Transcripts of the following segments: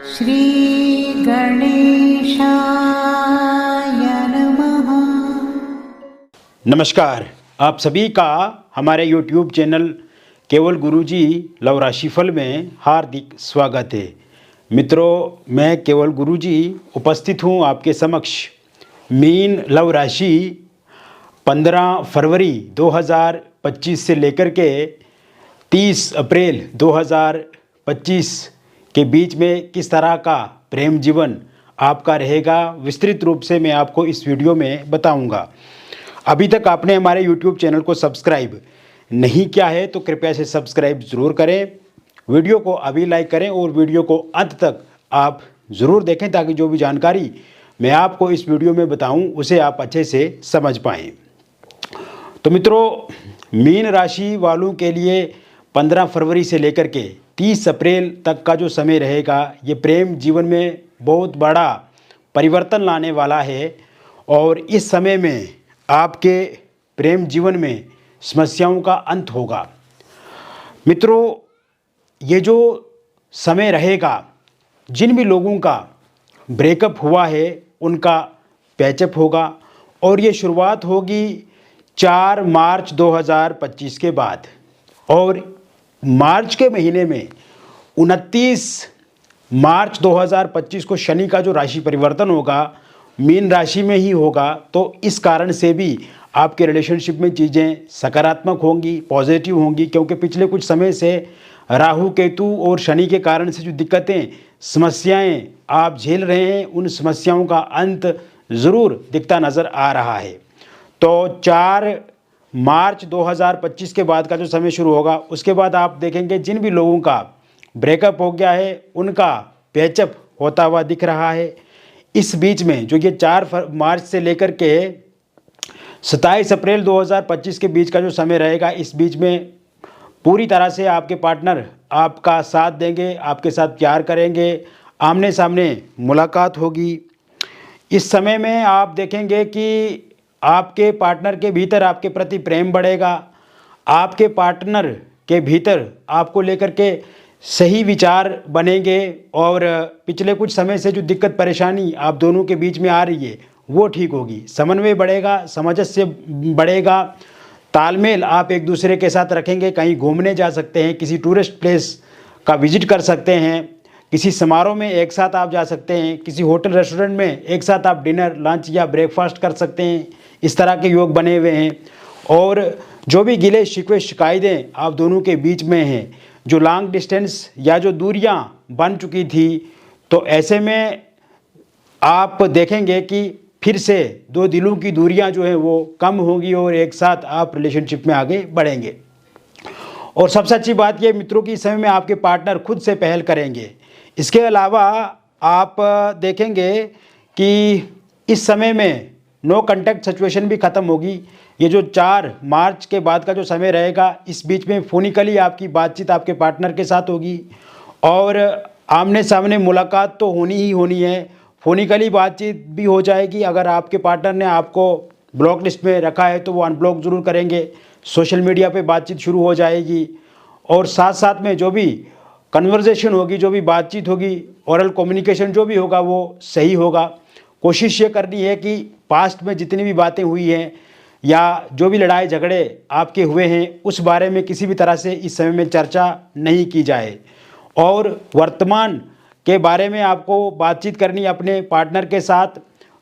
श्री गणेशाय नमः। नमस्कार, आप सभी का हमारे YouTube चैनल केवल गुरुजी लव राशिफल में हार्दिक स्वागत है। मित्रों, मैं केवल गुरुजी उपस्थित हूँ आपके समक्ष। मीन लव राशि 15 फरवरी 2025 से लेकर के 30 अप्रैल 2025 के बीच में किस तरह का प्रेम जीवन आपका रहेगा, विस्तृत रूप से मैं आपको इस वीडियो में बताऊंगा। अभी तक आपने हमारे YouTube चैनल को सब्सक्राइब नहीं किया है तो कृपया से सब्सक्राइब ज़रूर करें, वीडियो को अभी लाइक करें और वीडियो को अंत तक आप ज़रूर देखें ताकि जो भी जानकारी मैं आपको इस वीडियो में बताऊं उसे आप अच्छे से समझ पाएँ। तो मित्रों, मीन राशि वालों के लिए 15 फरवरी से लेकर के 30 अप्रैल तक का जो समय रहेगा, ये प्रेम जीवन में बहुत बड़ा परिवर्तन लाने वाला है। और इस समय में आपके प्रेम जीवन में समस्याओं का अंत होगा। मित्रों, ये जो समय रहेगा, जिन भी लोगों का ब्रेकअप हुआ है उनका पैचअप होगा और ये शुरुआत होगी 4 मार्च 2025 के बाद। और मार्च के महीने में 29 मार्च 2025 को शनि का जो राशि परिवर्तन होगा मीन राशि में ही होगा। तो इस कारण से भी आपके रिलेशनशिप में चीज़ें सकारात्मक होंगी, पॉजिटिव होंगी, क्योंकि पिछले कुछ समय से राहु केतु और शनि के कारण से जो दिक्कतें समस्याएं आप झेल रहे हैं उन समस्याओं का अंत ज़रूर दिखता नज़र आ रहा है। तो 4 मार्च 2025 के बाद का जो समय शुरू होगा, उसके बाद आप देखेंगे जिन भी लोगों का ब्रेकअप हो गया है उनका पैचअप होता हुआ दिख रहा है। इस बीच में जो ये 4 मार्च से लेकर के 27 अप्रैल 2025 के बीच का जो समय रहेगा, इस बीच में पूरी तरह से आपके पार्टनर आपका साथ देंगे, आपके साथ प्यार करेंगे, आमने सामने मुलाकात होगी। इस समय में आप देखेंगे कि आपके पार्टनर के भीतर आपके प्रति प्रेम बढ़ेगा, आपके पार्टनर के भीतर आपको लेकर के सही विचार बनेंगे और पिछले कुछ समय से जो दिक्कत परेशानी आप दोनों के बीच में आ रही है वो ठीक होगी। समन्वय बढ़ेगा, सामंजस्य बढ़ेगा, तालमेल आप एक दूसरे के साथ रखेंगे। कहीं घूमने जा सकते हैं, किसी टूरिस्ट प्लेस का विजिट कर सकते हैं, किसी समारोह में एक साथ आप जा सकते हैं, किसी होटल रेस्टोरेंट में एक साथ आप डिनर, लंच या ब्रेकफास्ट कर सकते हैं। इस तरह के योग बने हुए हैं। और जो भी गिले शिकवे शिकायतें आप दोनों के बीच में हैं, जो लॉन्ग डिस्टेंस या जो दूरियां बन चुकी थी, तो ऐसे में आप देखेंगे कि फिर से दो दिलों की दूरियां जो हैं वो कम होंगी और एक साथ आप रिलेशनशिप में आगे बढ़ेंगे। और सबसे अच्छी बात यह मित्रों कि इस समय में आपके पार्टनर खुद से पहल करेंगे। इसके अलावा आप देखेंगे कि इस समय में नो कॉन्टैक्ट सिचुएशन भी ख़त्म होगी। ये जो 4 मार्च के बाद का जो समय रहेगा, इस बीच में फोनिकली आपकी बातचीत आपके पार्टनर के साथ होगी और आमने सामने मुलाकात तो होनी ही होनी है। फोनिकली बातचीत भी हो जाएगी। अगर आपके पार्टनर ने आपको ब्लॉक लिस्ट में रखा है तो वो अनब्लॉक ज़रूर करेंगे। सोशल मीडिया पे बातचीत शुरू हो जाएगी और साथ साथ में जो भी कन्वर्जेशन होगी, जो भी बातचीत होगी, ओरल कम्युनिकेशन जो भी होगा वो सही होगा। कोशिश ये करनी है कि पास्ट में जितनी भी बातें हुई हैं या जो भी लड़ाई झगड़े आपके हुए हैं उस बारे में किसी भी तरह से इस समय में चर्चा नहीं की जाए और वर्तमान के बारे में आपको बातचीत करनी है अपने पार्टनर के साथ।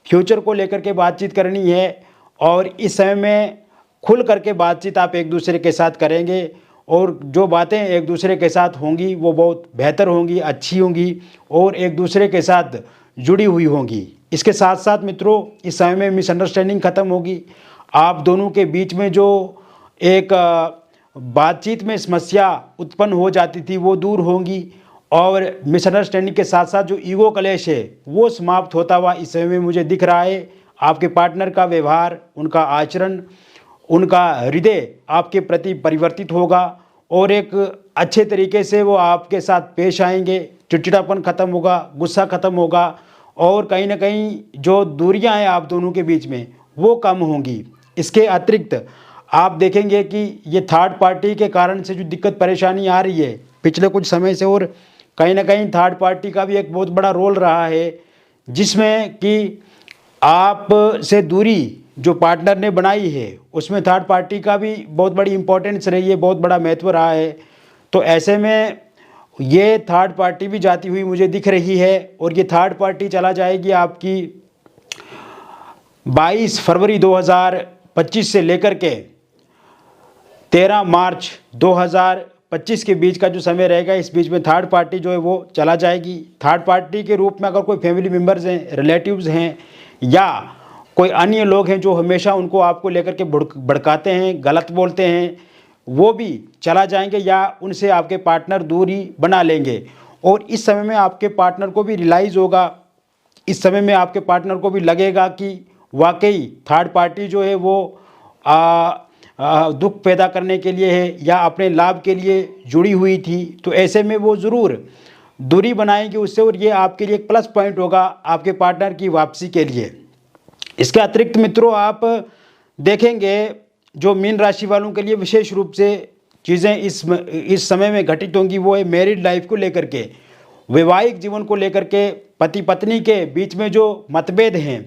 फ्यूचर को लेकर के बातचीत करनी है और इस समय में खुल करके बातचीत आप एक दूसरे के साथ करेंगे और जो बातें एक दूसरे के साथ होंगी वो बहुत बेहतर होंगी, अच्छी होंगी और एक दूसरे के साथ जुड़ी हुई होंगी। इसके साथ साथ मित्रों, इस समय में मिसअंडरस्टैंडिंग ख़त्म होगी। आप दोनों के बीच में जो एक बातचीत में समस्या उत्पन्न हो जाती थी वो दूर होंगी और मिसअंडरस्टैंडिंग के साथ साथ जो ईगो क्लेश है वो समाप्त होता हुआ इस समय में मुझे दिख रहा है। आपके पार्टनर का व्यवहार, उनका आचरण, उनका हृदय आपके प्रति परिवर्तित होगा और एक अच्छे तरीके से वो आपके साथ पेश आएंगे। चिड़चिड़ापन ख़त्म होगा, गुस्सा ख़त्म होगा और कहीं ना कहीं जो दूरियां हैं आप दोनों के बीच में वो कम होंगी। इसके अतिरिक्त आप देखेंगे कि ये थर्ड पार्टी के कारण से जो दिक्कत परेशानी आ रही है पिछले कुछ समय से और कहीं ना कहीं थर्ड पार्टी का भी एक बहुत बड़ा रोल रहा है, जिसमें कि आप से दूरी जो पार्टनर ने बनाई है उसमें थर्ड पार्टी का भी बहुत बड़ी इंपॉर्टेंस रही है, बहुत बड़ा महत्व रहा है। तो ऐसे में ये थर्ड पार्टी भी जाती हुई मुझे दिख रही है, और ये थर्ड पार्टी चला जाएगी आपकी 22 फरवरी 2025 से लेकर के 13 मार्च 2025 के बीच का जो समय रहेगा, इस बीच में थर्ड पार्टी जो है वो चला जाएगी। थर्ड पार्टी के रूप में अगर कोई फैमिली मेम्बर्स हैं, रिलेटिव्स हैं, या कोई अन्य लोग हैं जो हमेशा उनको आपको लेकर के भड़काते हैं, गलत बोलते हैं, वो भी चला जाएंगे, या उनसे आपके पार्टनर दूरी बना लेंगे। और इस समय में आपके पार्टनर को भी रियलाइज़ होगा, इस समय में आपके पार्टनर को भी लगेगा कि वाकई थर्ड पार्टी जो है वो दुख पैदा करने के लिए है या अपने लाभ के लिए जुड़ी हुई थी। तो ऐसे में वो ज़रूर दूरी बनाएंगे उससे, और ये आपके लिए एक प्लस पॉइंट होगा आपके पार्टनर की वापसी के लिए। इसके अतिरिक्त मित्रों, आप देखेंगे जो मीन राशि वालों के लिए विशेष रूप से चीज़ें इस समय में घटित होंगी, वो है मैरिड लाइफ को लेकर के, वैवाहिक जीवन को लेकर के, पति पत्नी के बीच में जो मतभेद हैं,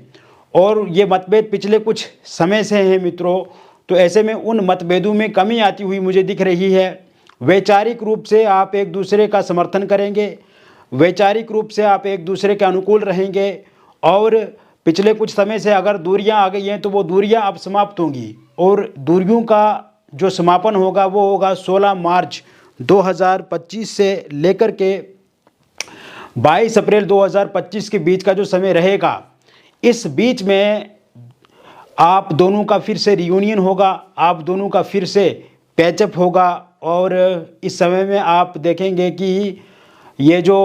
और ये मतभेद पिछले कुछ समय से हैं मित्रों। तो ऐसे में उन मतभेदों में कमी आती हुई मुझे दिख रही है। वैचारिक रूप से आप एक दूसरे का समर्थन करेंगे, वैचारिक रूप से आप एक दूसरे के अनुकूल रहेंगे, और पिछले कुछ समय से अगर दूरियां आ गई हैं तो वो दूरियां अब समाप्त होंगी, और दूरियों का जो समापन होगा वो होगा 16 मार्च 2025 से लेकर के 22 अप्रैल 2025 के बीच का जो समय रहेगा। इस बीच में आप दोनों का फिर से रियूनियन होगा, आप दोनों का फिर से पैचअप होगा, और इस समय में आप देखेंगे कि ये जो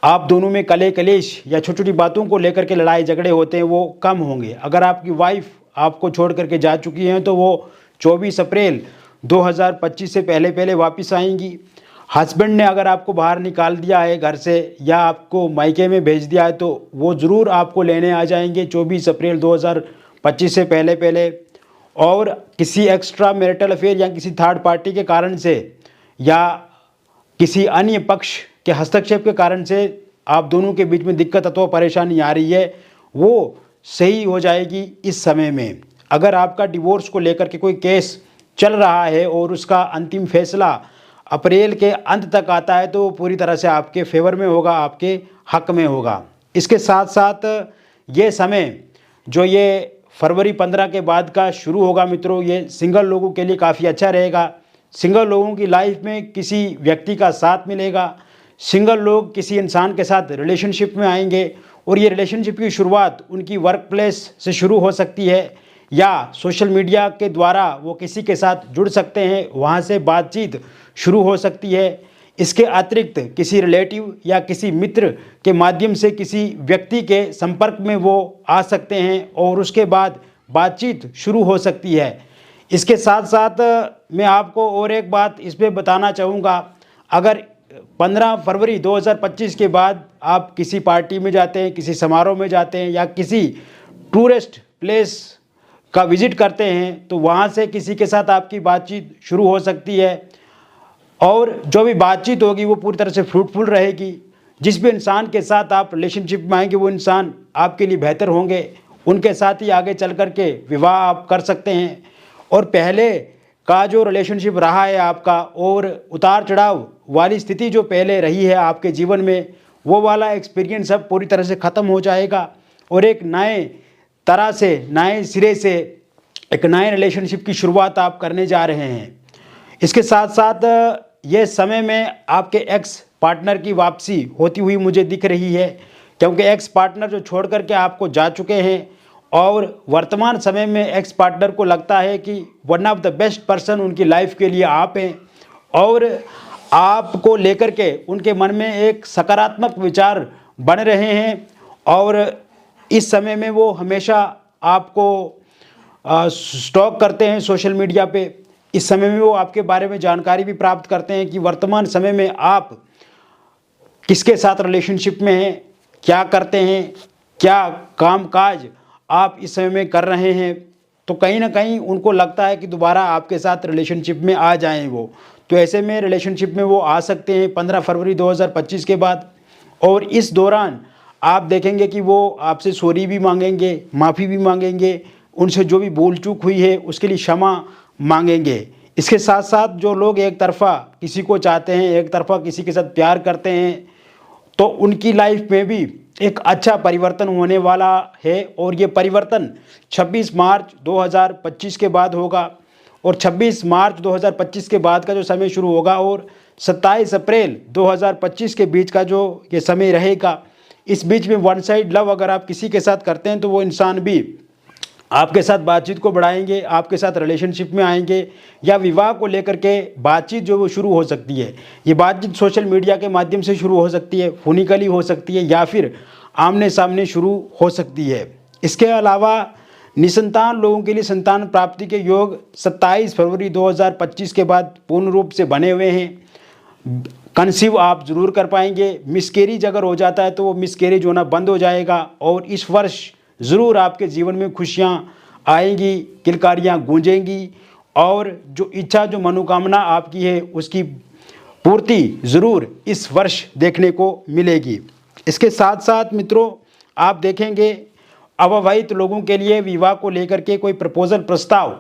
आप दोनों में कले कलेश या छोटी छोटी बातों को लेकर के लड़ाई झगड़े होते हैं वो कम होंगे। अगर आपकी वाइफ आपको छोड़ करके जा चुकी हैं तो वो 24 अप्रैल 2025 से पहले पहले वापस आएंगी। हस्बैंड ने अगर आपको बाहर निकाल दिया है घर से या आपको मायके में भेज दिया है तो वो ज़रूर आपको लेने आ जाएंगे 24 अप्रैल 2025 से पहले पहले। और किसी एक्स्ट्रा मैरिटल अफेयर या किसी थर्ड पार्टी के कारण से या किसी अन्य पक्ष के हस्तक्षेप के कारण से आप दोनों के बीच में दिक्कत अथवा परेशानी आ रही है, वो सही हो जाएगी इस समय में। अगर आपका डिवोर्स को लेकर के कोई केस चल रहा है और उसका अंतिम फैसला अप्रैल के अंत तक आता है तो पूरी तरह से आपके फेवर में होगा, आपके हक में होगा। इसके साथ साथ ये समय जो ये फरवरी 15 के बाद का शुरू होगा मित्रों, ये सिंगल लोगों के लिए काफ़ी अच्छा रहेगा। सिंगल लोगों की लाइफ में किसी व्यक्ति का साथ मिलेगा, सिंगल लोग किसी इंसान के साथ रिलेशनशिप में आएंगे, और ये रिलेशनशिप की शुरुआत उनकी वर्क प्लेस से शुरू हो सकती है या सोशल मीडिया के द्वारा वो किसी के साथ जुड़ सकते हैं, वहाँ से बातचीत शुरू हो सकती है। इसके अतिरिक्त किसी रिलेटिव या किसी मित्र के माध्यम से किसी व्यक्ति के संपर्क में वो आ सकते हैं और उसके बाद बातचीत शुरू हो सकती है। इसके साथ साथ मैं आपको और एक बात इस पर बताना चाहूँगा, अगर 15 फरवरी 2025 के बाद आप किसी पार्टी में जाते हैं, किसी समारोह में जाते हैं या किसी टूरिस्ट प्लेस का विजिट करते हैं तो वहाँ से किसी के साथ आपकी बातचीत शुरू हो सकती है, और जो भी बातचीत होगी वो पूरी तरह से फ्रूटफुल रहेगी। जिस भी इंसान के साथ आप रिलेशनशिप में आएंगे वो इंसान आपके लिए बेहतर होंगे, उनके साथ ही आगे चल कर के विवाह आप कर सकते हैं। और पहले का जो रिलेशनशिप रहा है आपका और उतार चढ़ाव वाली स्थिति जो पहले रही है आपके जीवन में, वो वाला एक्सपीरियंस अब पूरी तरह से ख़त्म हो जाएगा और एक नए तरह से, नए सिरे से एक नए रिलेशनशिप की शुरुआत आप करने जा रहे हैं। इसके साथ साथ ये समय में आपके एक्स पार्टनर की वापसी होती हुई मुझे दिख रही है, क्योंकि एक्स पार्टनर जो छोड़ करके आपको जा चुके हैं और वर्तमान समय में एक्स पार्टनर को लगता है कि one of the best person उनकी लाइफ के लिए आप हैं, और आपको लेकर के उनके मन में एक सकारात्मक विचार बन रहे हैं, और इस समय में वो हमेशा आपको स्टॉक करते हैं सोशल मीडिया पे। इस समय में वो आपके बारे में जानकारी भी प्राप्त करते हैं कि वर्तमान समय में आप किसके साथ रिलेशनशिप में हैं, क्या करते हैं, क्या कामकाज आप इस समय में कर रहे हैं। तो कहीं ना कहीं उनको लगता है कि दोबारा आपके साथ रिलेशनशिप में आ जाएं वो। तो ऐसे में रिलेशनशिप में वो आ सकते हैं 15 फरवरी 2025 के बाद। और इस दौरान आप देखेंगे कि वो आपसे सॉरी भी मांगेंगे, माफ़ी भी मांगेंगे, उनसे जो भी भूल चूक हुई है उसके लिए क्षमा मांगेंगे। इसके साथ साथ जो लोग एक तरफ़ा किसी को चाहते हैं, एक तरफ़ा किसी के साथ प्यार करते हैं, तो उनकी लाइफ में भी एक अच्छा परिवर्तन होने वाला है। और ये परिवर्तन 26 मार्च 2025 के बाद होगा। और 26 मार्च 2025 के बाद का जो समय शुरू होगा और 27 अप्रैल 2025 के बीच का जो ये समय रहेगा, इस बीच में वन साइड लव अगर आप किसी के साथ करते हैं तो वो इंसान भी आपके साथ बातचीत को बढ़ाएंगे, आपके साथ रिलेशनशिप में आएंगे, या विवाह को लेकर के बातचीत जो वो शुरू हो सकती है। ये बातचीत सोशल मीडिया के माध्यम से शुरू हो सकती है, फोनिकली हो सकती है, या फिर आमने सामने शुरू हो सकती है। इसके अलावा निसंतान लोगों के लिए संतान प्राप्ति के योग 27 फरवरी 2025 के बाद पूर्ण रूप से बने हुए हैं। कंसीव आप ज़रूर कर पाएंगे। मिसकैरेज अगर हो जाता है तो वो मिसकैरेज होना बंद हो जाएगा। और इस वर्ष ज़रूर आपके जीवन में खुशियाँ आएंगी, किलकारियाँ गूंजेंगी, और जो इच्छा, जो मनोकामना आपकी है उसकी पूर्ति ज़रूर इस वर्ष देखने को मिलेगी। इसके साथ साथ मित्रों, आप देखेंगे अविवाहित लोगों के लिए विवाह को लेकर के कोई प्रपोजल प्रस्ताव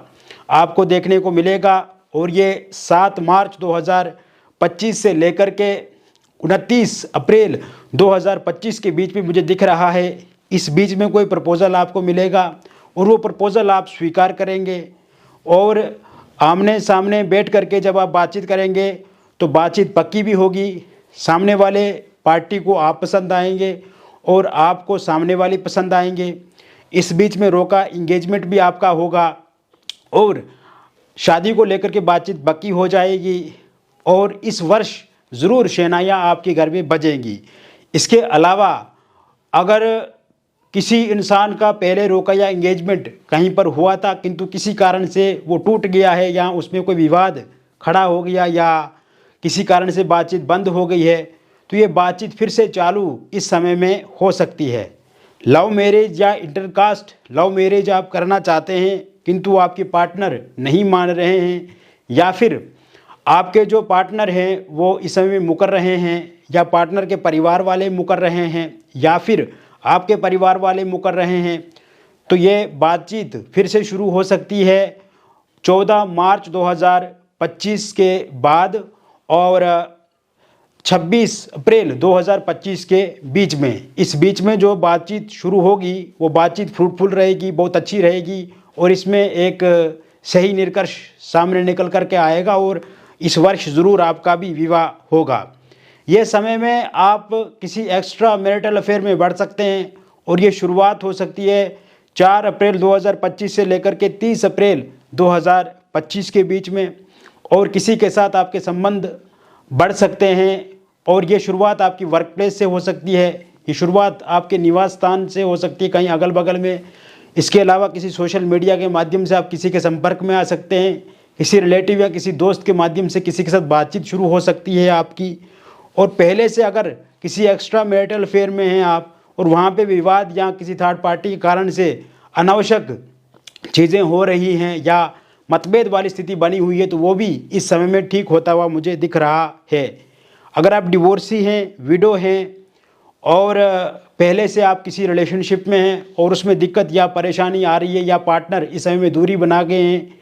आपको देखने को मिलेगा। और ये 7 मार्च 2025 से लेकर के 29 अप्रैल 2025 के बीच में मुझे दिख रहा है। इस बीच में कोई प्रपोज़ल आपको मिलेगा और वो प्रपोज़ल आप स्वीकार करेंगे। और आमने सामने बैठ करके जब आप बातचीत करेंगे तो बातचीत पक्की भी होगी। सामने वाले पार्टी को आप पसंद आएंगे और आपको सामने वाले पसंद आएंगे। इस बीच में रोका इंगेजमेंट भी आपका होगा और शादी को लेकर के बातचीत पक्की हो जाएगी। और इस वर्ष ज़रूर शहनाइयाँ आपके घर में बजेंगी। इसके अलावा अगर किसी इंसान का पहले रोका या इंगेजमेंट कहीं पर हुआ था किंतु किसी कारण से वो टूट गया है, या उसमें कोई विवाद खड़ा हो गया, या किसी कारण से बातचीत बंद हो गई है, तो ये बातचीत फिर से चालू इस समय में हो सकती है। लव मैरिज या इंटरकास्ट लव मैरिज आप करना चाहते हैं किंतु आपके पार्टनर नहीं मान रहे हैं, या फिर आपके जो पार्टनर हैं वो इस समय में मुकर रहे हैं, या पार्टनर के परिवार वाले मुकर रहे हैं, या फिर आपके परिवार वाले मुकर रहे हैं, तो ये बातचीत फिर से शुरू हो सकती है 14 मार्च 2025 के बाद और 26 अप्रैल 2025 के बीच में। इस बीच में जो बातचीत शुरू होगी वो बातचीत फ्रूटफुल रहेगी, बहुत अच्छी रहेगी, और इसमें एक सही निष्कर्ष सामने निकल कर के आएगा। और इस वर्ष ज़रूर आपका भी विवाह होगा। ये समय में आप किसी एक्स्ट्रा मैरिटल अफेयर में बढ़ सकते हैं, और ये शुरुआत हो सकती है 4 अप्रैल 2025 से लेकर के 30 अप्रैल 2025 के बीच में। और किसी के साथ आपके संबंध बढ़ सकते हैं, और ये शुरुआत आपकी वर्क प्लेस से हो सकती है, ये शुरुआत आपके निवास स्थान से हो सकती है, कहीं अगल बगल में। इसके अलावा किसी सोशल मीडिया के माध्यम से आप किसी के संपर्क में आ सकते हैं, किसी रिलेटिव या किसी दोस्त के माध्यम से किसी के साथ बातचीत शुरू हो सकती है आपकी। और पहले से अगर किसी एक्स्ट्रा मैरिटल अफेयर में हैं आप और वहाँ पे विवाद या किसी थर्ड पार्टी के कारण से अनावश्यक चीज़ें हो रही हैं या मतभेद वाली स्थिति बनी हुई है, तो वो भी इस समय में ठीक होता हुआ मुझे दिख रहा है। अगर आप डिवोर्सी हैं, विडो हैं, और पहले से आप किसी रिलेशनशिप में हैं और उसमें दिक्कत या परेशानी आ रही है, या पार्टनर इस समय में दूरी बना गए हैं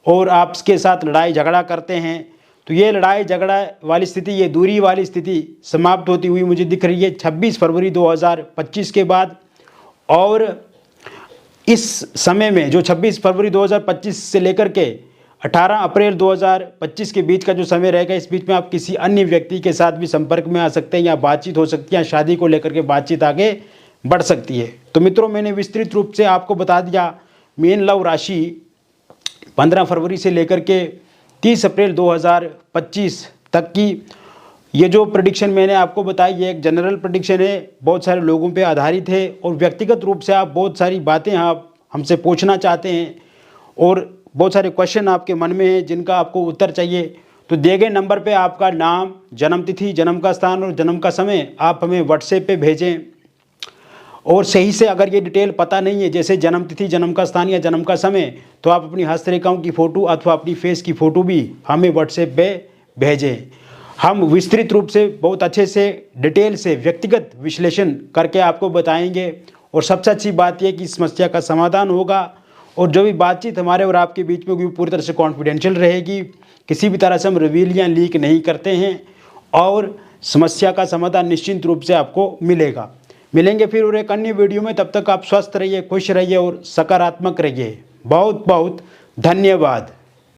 और आप उसके साथ लड़ाई झगड़ा करते हैं, तो ये लड़ाई झगड़ा वाली स्थिति, ये दूरी वाली स्थिति समाप्त होती हुई मुझे दिख रही है 26 फरवरी 2025 के बाद। और इस समय में जो 26 फरवरी 2025 से लेकर के 18 अप्रैल 2025 के बीच का जो समय रहेगा, इस बीच में आप किसी अन्य व्यक्ति के साथ भी संपर्क में आ सकते हैं, या बातचीत हो सकती है, या शादी को लेकर के बातचीत आगे बढ़ सकती है। तो मित्रों, मैंने विस्तृत रूप से आपको बता दिया मीन लव राशि 15 फरवरी से लेकर के 30 अप्रैल 2025 तक की ये जो प्रेडिक्शन मैंने आपको बताई, ये एक जनरल प्रेडिक्शन है, बहुत सारे लोगों पे आधारित है, और व्यक्तिगत रूप से आप बहुत सारी बातें आप हमसे पूछना चाहते हैं और बहुत सारे क्वेश्चन आपके मन में हैं जिनका आपको उत्तर चाहिए, तो दिए गए नंबर पे आपका नाम, जन्म तिथि, जन्म का स्थान और जन्म का समय आप हमें व्हाट्सएप पे भेजें। और सही से अगर ये डिटेल पता नहीं है, जैसे जन्म तिथि, जन्म का स्थान या जन्म का समय, तो आप अपनी हस्तरेखाओं की फ़ोटो अथवा अपनी फेस की फ़ोटो भी हमें व्हाट्सएप पे भेजें। हम विस्तृत रूप से बहुत अच्छे से डिटेल से व्यक्तिगत विश्लेषण करके आपको बताएंगे। और सबसे अच्छी बात यह कि समस्या का समाधान होगा और जो भी बातचीत हमारे और आपके बीच में होगी पूरी तरह से कॉन्फिडेंशियल रहेगी। किसी भी तरह से हम रिवील या लीक नहीं करते हैं और समस्या का समाधान निश्चित रूप से आपको मिलेगा। मिलेंगे फिर और एक अन्य वीडियो में। तब तक आप स्वस्थ रहिए, खुश रहिए और सकारात्मक रहिए। बहुत बहुत धन्यवाद।